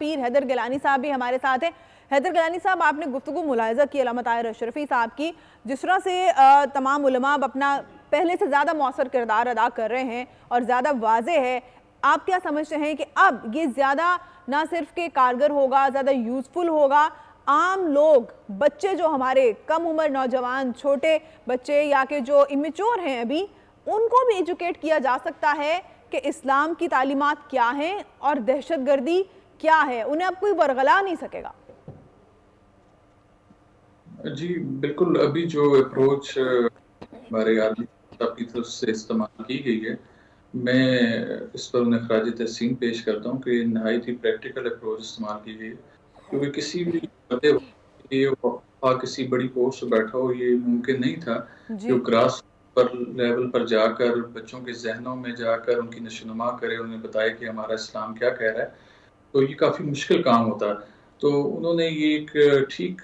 پیر حیدر گیلانی صاحب بھی ہمارے ساتھ ہیں۔ حیدر گیلانی صاحب، آپ نے گفتگو ملاحظہ کی علامہ طاہر اشرفی صاحب کی، جس طرح سے تمام علماء اب اپنا پہلے سے زیادہ مؤثر کردار ادا کر رہے ہیں اور زیادہ واضح ہے، آپ کیا سمجھتے ہیں کہ اب یہ زیادہ نہ صرف کہ کارگر ہوگا، زیادہ یوزفل ہوگا، عام لوگ، بچے جو ہمارے کم عمر نوجوان چھوٹے بچے یا کہ جو امیچور ہیں ابھی، ان کو بھی ایجوکیٹ کیا جا سکتا ہے کہ اسلام کی تعلیمات کیا ہیں اور دہشت گردی کیا ہے؟ انہیں اب کوئی ورغلا نہیں سکے گا۔ جی بالکل، ابھی جو اپروچ ہمارے عالمی صاحب کی طرف سے استعمال کی گئی ہے، میں اس پر انہیں خراج تحسین پیش کرتا ہوں کہ نہایت ہی پریکٹیکل اپروچ استعمال کی گئی ہے، کیونکہ کسی بھی کسی بڑی پوسٹ پر بیٹھا ہو یہ ممکن نہیں تھا کہ وہ گراس پر لیول پر جا کر بچوں کے ذہنوں میں جا کر ان کی نشوونما کرے، انہیں بتائے کہ ہمارا اسلام کیا کہہ رہا ہے، تو یہ کافی مشکل کام ہوتا ہے۔ تو انہوں نے یہ ایک ٹھیک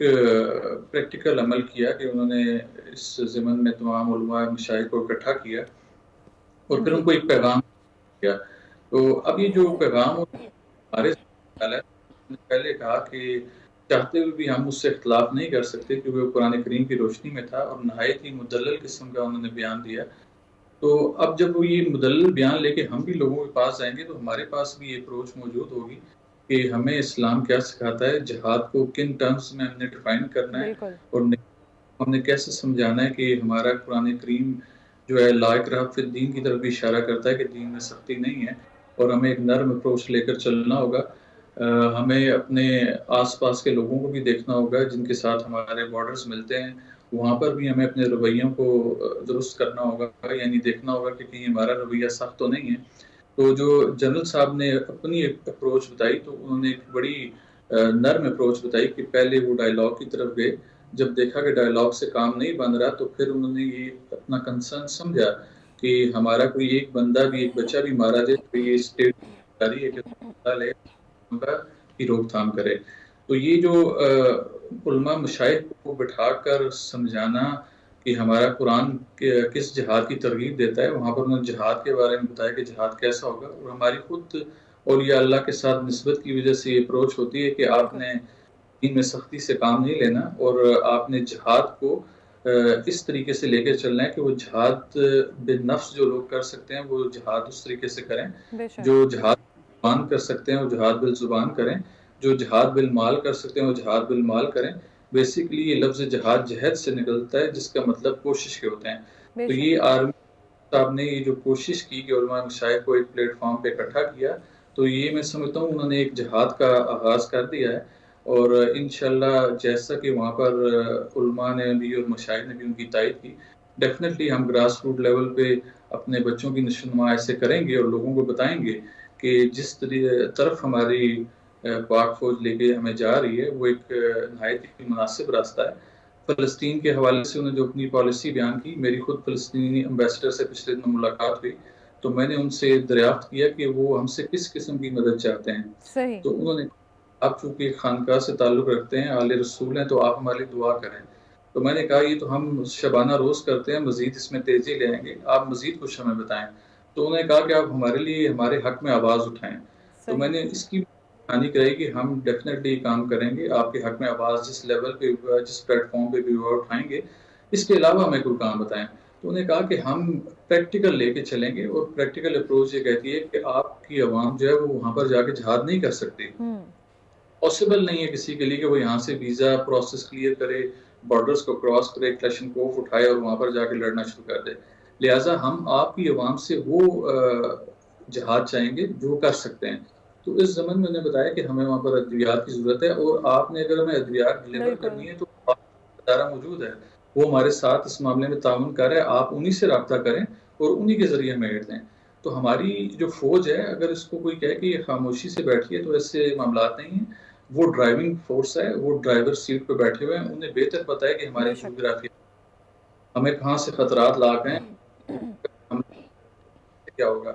پریکٹیکل عمل کیا کہ انہوں نے اس ضمن میں تمام علماء مشائخ کو اکٹھا کیا اور پھر ان کو ایک پیغام دیا۔ تو اب یہ جو پیغام ہمارے پہلے کہا کہ چاہتے ہوئے بھی ہم اس سے اختلاف نہیں کر سکتے کیونکہ وہ قرآن کریم کی روشنی میں تھا اور نہایت ہی مدلل قسم کا انہوں نے بیان دیا۔ تو اب جب وہ یہ مدلل بیان لے کے ہم بھی لوگوں کے پاس جائیں گے تو ہمارے پاس بھی یہ اپروچ موجود ہوگی کہ ہمیں اسلام کیا سکھاتا ہے، جہاد کو کن ٹرمز میں ہم نے ڈیفائن کرنا ہے اور ہم نے کیسے سمجھانا ہے کہ ہمارا قرآن کریم جو ہے لا اکراہ فی الدین کی طرف بھی اشارہ کرتا ہے کہ دین میں سختی نہیں ہے اور ہمیں ایک نرم اپروچ لے کر چلنا ہوگا۔ ہمیں اپنے آس پاس کے لوگوں کو بھی دیکھنا ہوگا جن کے ساتھ ہمارے بارڈرز ملتے ہیں، وہاں پر بھی ہمیں اپنے رویوں کو درست کرنا ہوگا، یعنی دیکھنا ہوگا کہ کہیں ہمارا رویہ سخت تو نہیں ہے۔ تو جو جنرل صاحب نے اپنی اپروچ بتائی تو انہوں نے ایک بڑی نرم اپروچ بتائی کہ پہلے وہ ڈائیلاگ کی طرف گئے، جب دیکھا کہ ڈائیلاگ سے کام نہیں بن رہا تو پھر انہوں نے یہ اپنا کنسرن سمجھا کہ ہمارا کوئی ایک بندہ بھی، ایک بچہ بھی مارا جائے تو یہ اسٹیٹ جاری ہے کہ کی روک تھام کرے۔ تو یہ جو علماء مشائخ کو بٹھا کر سمجھانا کہ ہمارا قرآن کس جہاد کی ترغیب دیتا ہے، وہاں پر انہوں نے جہاد کے بارے میں بتایا کہ جہاد کیسا ہوگا، اور ہماری خود اولیاء اللہ کے ساتھ نسبت کی وجہ سے یہ اپروچ ہوتی ہے کہ آپ نے دین میں سختی سے کام نہیں لینا اور آپ نے جہاد کو اس طریقے سے لے کے چلنا ہے کہ وہ جہاد بالنفس جو لوگ کر سکتے ہیں وہ جہاد اس طریقے سے کریں، جو جہاد زبان کر سکتے ہیں وہ جہاد بالزبان کریں، جو جہاد بالمال کر سکتے ہیں وہ جہاد بالمال کریں۔ بیسیکلی یہ لفظ جہاد جہد سے نکلتا ہے جس کا مطلب کوشش کے ہوتے ہیں۔ تو یہ آرمی صاحب نے یہ جو کوشش کی کہ علماء مشائخ کو ایک پلیٹ فارم پہ اکٹھا کیا، تو یہ میں سمجھتا ہوں انہوں نے ایک جہاد کا آغاز کر دیا ہے، اور انشاءاللہ جیسا کہ وہاں پر علماء نے بھی اور مشائخ نے بھی ان کی تائید کی، ڈیفینیٹلی ہم گراس روٹ لیول پہ اپنے بچوں کی نشوونما ایسے کریں گے اور لوگوں کو بتائیں گے کہ جس طرف ہماری پاک فوج لے کے ہمیں جا رہی ہے وہ ایک نہایت ہی مناسب راستہ ہے۔ فلسطین کے حوالے سے انہوں نے جو اپنی پالیسی بیان کی، میری خود فلسطینی امبیسڈر سے پچھلے دنوں ملاقات ہوئی تو میں نے ان سے دریافت کیا کہ وہ ہم سے کس قسم کی مدد چاہتے ہیں۔ تو انہوں نے آپ چونکہ خانقاہ سے تعلق رکھتے ہیں، آل رسول ہیں، تو آپ ہمارے لیے دعا کریں۔ تو میں نے کہا یہ تو ہم شبانہ روز کرتے ہیں، مزید اس میں تیزی لے آئیں گے، آپ مزید کچھ ہمیں بتائیں۔ تو انہوں نے کہا کہ آپ ہمارے لیے ہمارے حق میں آواز اٹھائیں۔ تو میں نے اس کی کہانی کرائی کہ ہم ڈیفینیٹلی کام کریں گے، آپ کے حق میں آواز جس لیول پہ ہوا، جس پلیٹ فارم پہ بھی ہوا اٹھائیں گے، اس کے علاوہ ہمیں کوئی کام بتائیں۔ تو انہوں نے کہا کہ ہم پریکٹیکل لے کے چلیں گے، اور پریکٹیکل اپروچ یہ کہتی ہے کہ آپ کی عوام جو ہے وہ وہاں پر جا کے جہاد نہیں کر سکتی، پاسبل نہیں ہے کسی کے لیے کہ وہ یہاں سے ویزا پروسیس کلیئر کرے، بارڈرز کو کراس کرے، کلاشنکوف اٹھائے اور وہاں پر جا کے لڑنا شروع کر دے۔ لہٰذا ہم آپ کی عوام سے وہ جہاد چاہیں گے جو کر سکتے ہیں۔ تو اس زمن میں نے بتایا کہ ہمیں وہاں پر ادویات کی ضرورت ہے، اور آپ نے اگر ہمیں ادویات ڈلیور کرنی ہے تو ادارہ موجود ہے، وہ ہمارے ساتھ اس معاملے میں تعاون کر رہے ہیں، آپ انہی سے رابطہ کریں اور انہی کے ذریعے ہمیں ایڈ دیں۔ تو ہماری جو فوج ہے اگر اس کو کوئی کہے کہ یہ خاموشی سے بیٹھی ہے تو ایسے معاملات نہیں ہیں، وہ ڈرائیونگ فورس ہے، وہ ڈرائیور سیٹ پہ بیٹھے ہوئے ہیں، انہیں بہتر پتہ ہے کہ ہماری جغرافی ہمیں کہاں سے خطرات لاحق ہیں، ہم کیا ہوگا۔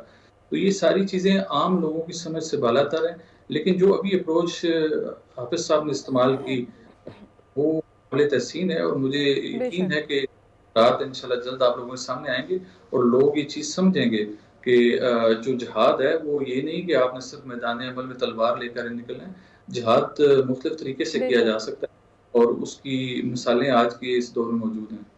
تو یہ ساری چیزیں عام لوگوں کی سمجھ سے بالا تر ہیں، لیکن جو ابھی اپروچ حافظ صاحب نے استعمال کی وہ قابل تحسین ہے، اور مجھے یقین ہے کہ رات انشاءاللہ جلد آپ لوگوں کے سامنے آئیں گے اور لوگ یہ چیز سمجھیں گے۔ کہ جو جہاد ہے وہ یہ نہیں کہ آپ نے صرف میدان عمل میں تلوار لے کر نکلنا ہے، جہاد مختلف طریقے سے کیا جا سکتا ہے اور اس کی مثالیں آج کے اس دور میں موجود ہیں۔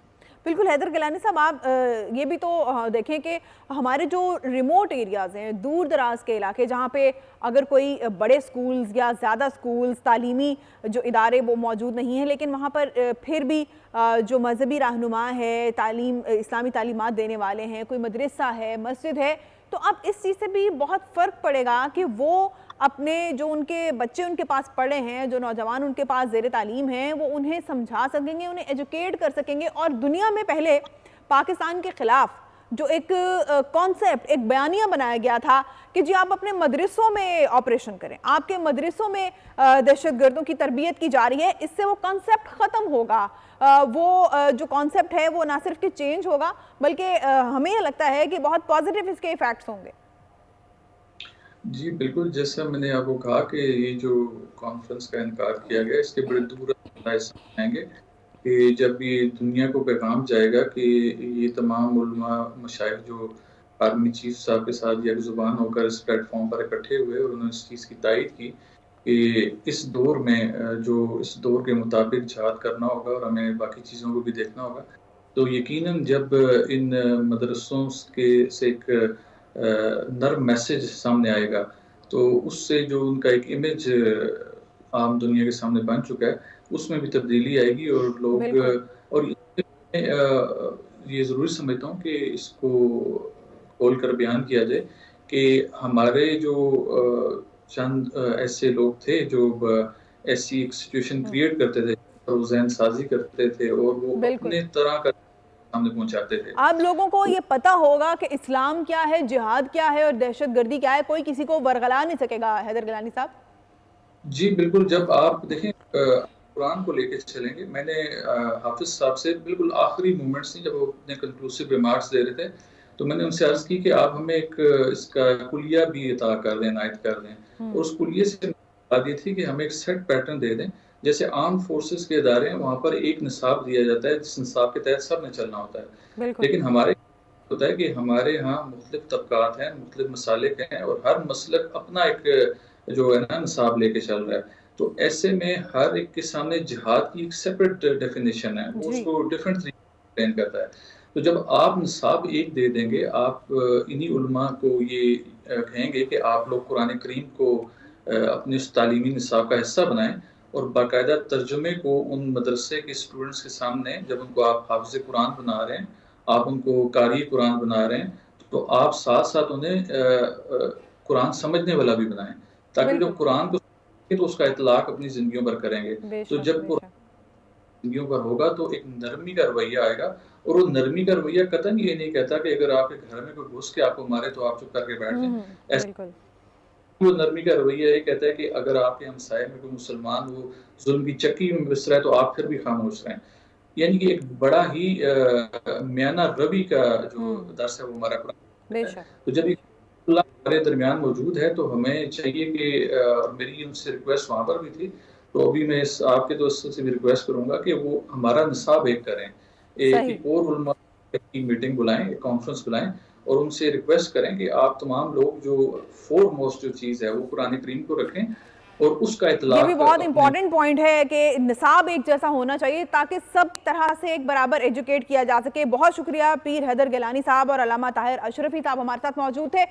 بالکل حیدر گیلانی صاحب، آپ یہ بھی تو دیکھیں کہ ہمارے جو ریموٹ ایریاز ہیں، دور دراز کے علاقے، جہاں پہ اگر کوئی بڑے سکولز یا زیادہ سکولز، تعلیمی جو ادارے وہ موجود نہیں ہیں، لیکن وہاں پر پھر بھی جو مذہبی رہنما ہے، اسلامی تعلیمات دینے والے ہیں، کوئی مدرسہ ہے، مسجد ہے، تو اب اس چیز سے بھی بہت فرق پڑے گا کہ وہ اپنے جو ان کے بچے ان کے پاس پڑھے ہیں، جو نوجوان ان کے پاس زیر تعلیم ہیں، وہ انہیں سمجھا سکیں گے، انہیں ایجوکیٹ کر سکیں گے۔ اور دنیا میں پہلے پاکستان کے خلاف جو ایک کانسیپٹ، ایک بیانیہ بنایا گیا تھا کہ جی آپ اپنے مدرسوں میں آپریشن کریں، آپ کے مدرسوں میں دہشت گردوں کی تربیت کی جا رہی ہے، اس سے وہ کانسیپٹ ختم ہوگا۔ وہ جو کانسیپٹ ہے وہ نہ صرف کہ چینج ہوگا، بلکہ ہمیں یہ لگتا ہے کہ بہت پازیٹیو اس کے ایفیکٹس ہوں گے۔ جی بالکل، جیسا میں نے آپ کو کہا کہ یہ جو کانفرنس کا انعقاد کیا گیا اس کے بڑے دور آئیں گے کہ جب یہ دنیا کو پیغام جائے گا کہ یہ تمام علماء مشائخ جو آرمی چیف صاحب کے ساتھ یک زبان ہو کر اس پلیٹ فارم پر اکٹھے ہوئے اور انہوں نے اس چیز کی تائید کی کہ اس دور میں جو اس دور کے مطابق جہاد کرنا ہوگا اور ہمیں باقی چیزوں کو بھی دیکھنا ہوگا، تو یقیناً جب ان مدرسوں سے ایک نرم میسج سامنے آئے گا تو اس سے جو ان کا ایک امیج عام دنیا کے سامنے بن چکا ہے اس میں بھی تبدیلی آئے گی اور لوگ اور یہ ضروری سمجھتا ہوں کہ اس کو کھول کر بیان کیا جائے کہ ہمارے جو چند ایسے لوگ تھے جو ایسی ایک سچویشن کریٹ کرتے تھے اور ذہن سازی کرتے تھے اور وہ اپنے طرح کا سامنے پہنچاتے تھے۔ آپ لوگوں کو یہ پتا ہوگا کہ اسلام کیا ہے، جہاد کیا ہے اور دہشت گردی کیا ہے، کوئی کسی کو ورغلا نہیں سکے گا حیدر گیلانی صاحب۔ جی بالکل، جب آپ دیکھیں قرآن کو لے کے چلیں گے، میں نے حافظ صاحب سے بالکل آخری مومنٹس تھی جب وہ اپنے کنکلوسیو ریمارکس دے رہے تھے تو میں نے ان سے عرض کی کہ آپ ہمیں ایک اس کا کلیہ بھی عطا کر دیں، عنایت کر دیں، اور اس کلیہ سے بات یہ تھی کہ ہمیں ایک سیٹ پیٹرن دے دیں جیسے آرم فورسز کے ادارے ہیں وہاں پر ایک نصاب دیا جاتا ہے جس نصاب کے تحت سب نے چلنا ہوتا ہے، لیکن ہمارے ہوتا ہے کہ ہمارے ہاں مختلف طبقات ہیں، مختلف مسالک ہیں اور ہر مسلک اپنا ایک جو ہے نا نصاب لے کے چل رہا ہے، تو ایسے میں ہر ایک کے سامنے جہاد کی ایک سیپریٹ ڈیفینیشن ہے، وہ اس کو ڈیفرنٹ طریقے سے کرتا ہے۔ تو جب آپ نصاب ایک دے دیں گے، آپ انہی علماء کو یہ کہیں گے کہ آپ لوگ قرآن کریم کو اپنے اس تعلیمی نصاب کا حصہ بنائیں اور باقاعدہ ترجمے کو ان مدرسے کے اسٹوڈنٹس کے سامنے جب ان کو آپ حافظ قرآن بنا رہے ہیں، آپ ان کو قاری قرآن بنا رہے ہیں، تو آپ ساتھ ساتھ انہیں قرآن سمجھنے والا بھی بنائیں تاکہ جو قرآن کو تو اس کا اطلاق اپنی زندگیوں پر کریں گے۔ تو جب قرآن زندگیوں پر ہوگا تو ایک نرمی کا رویہ آئے گا، اور وہ نرمی کا رویہ قطعاً یہ نہیں کہتا کہ اگر آپ کے گھر میں کوئی گھس کے آپ کو مارے تو آپ چپ کر کے بیٹھ جائیں، ایسا وہ نرمی کا رویہ یہ کہتا ہے کہ اگر آپ کے ہمسائے میں کوئی مسلمان وہ ظلم کی چکی میں بس رہا ہے تو آپ پھر بھی خاموش رہیں، یعنی کہ ایک بڑا ہی میانہ روی کا جو درس ہے وہ ہمارا قرآن ہے۔ تو جب اللہ ہمارے درمیان موجود ہے تو ہمیں چاہیے کہ میری ان سے ریکویسٹ وہاں پر بھی تھی، تو ابھی میں آپ کے دوستوں سے بھی ریکویسٹ کروں گا کہ وہ ہمارا نصاب ایک کریں، ایک اور علماء کی میٹنگ بلائیں، ایک کانفرنس بلائیں اور ان سے ریکویسٹ کریں کہ آپ تمام لوگ جو فور موسٹ جو چیز ہے وہ قرآن کریم کو رکھیں اور اس کا اطلاق۔ یہ بھی بہت امپورٹنٹ پوائنٹ ہے کہ نصاب ایک جیسا ہونا چاہیے تاکہ سب طرح سے ایک برابر ایجوکیٹ کیا جا سکے۔ بہت شکریہ پیر حیدر گیلانی صاحب اور علامہ طاہر اشرفی صاحب ہمارے ساتھ موجود تھے۔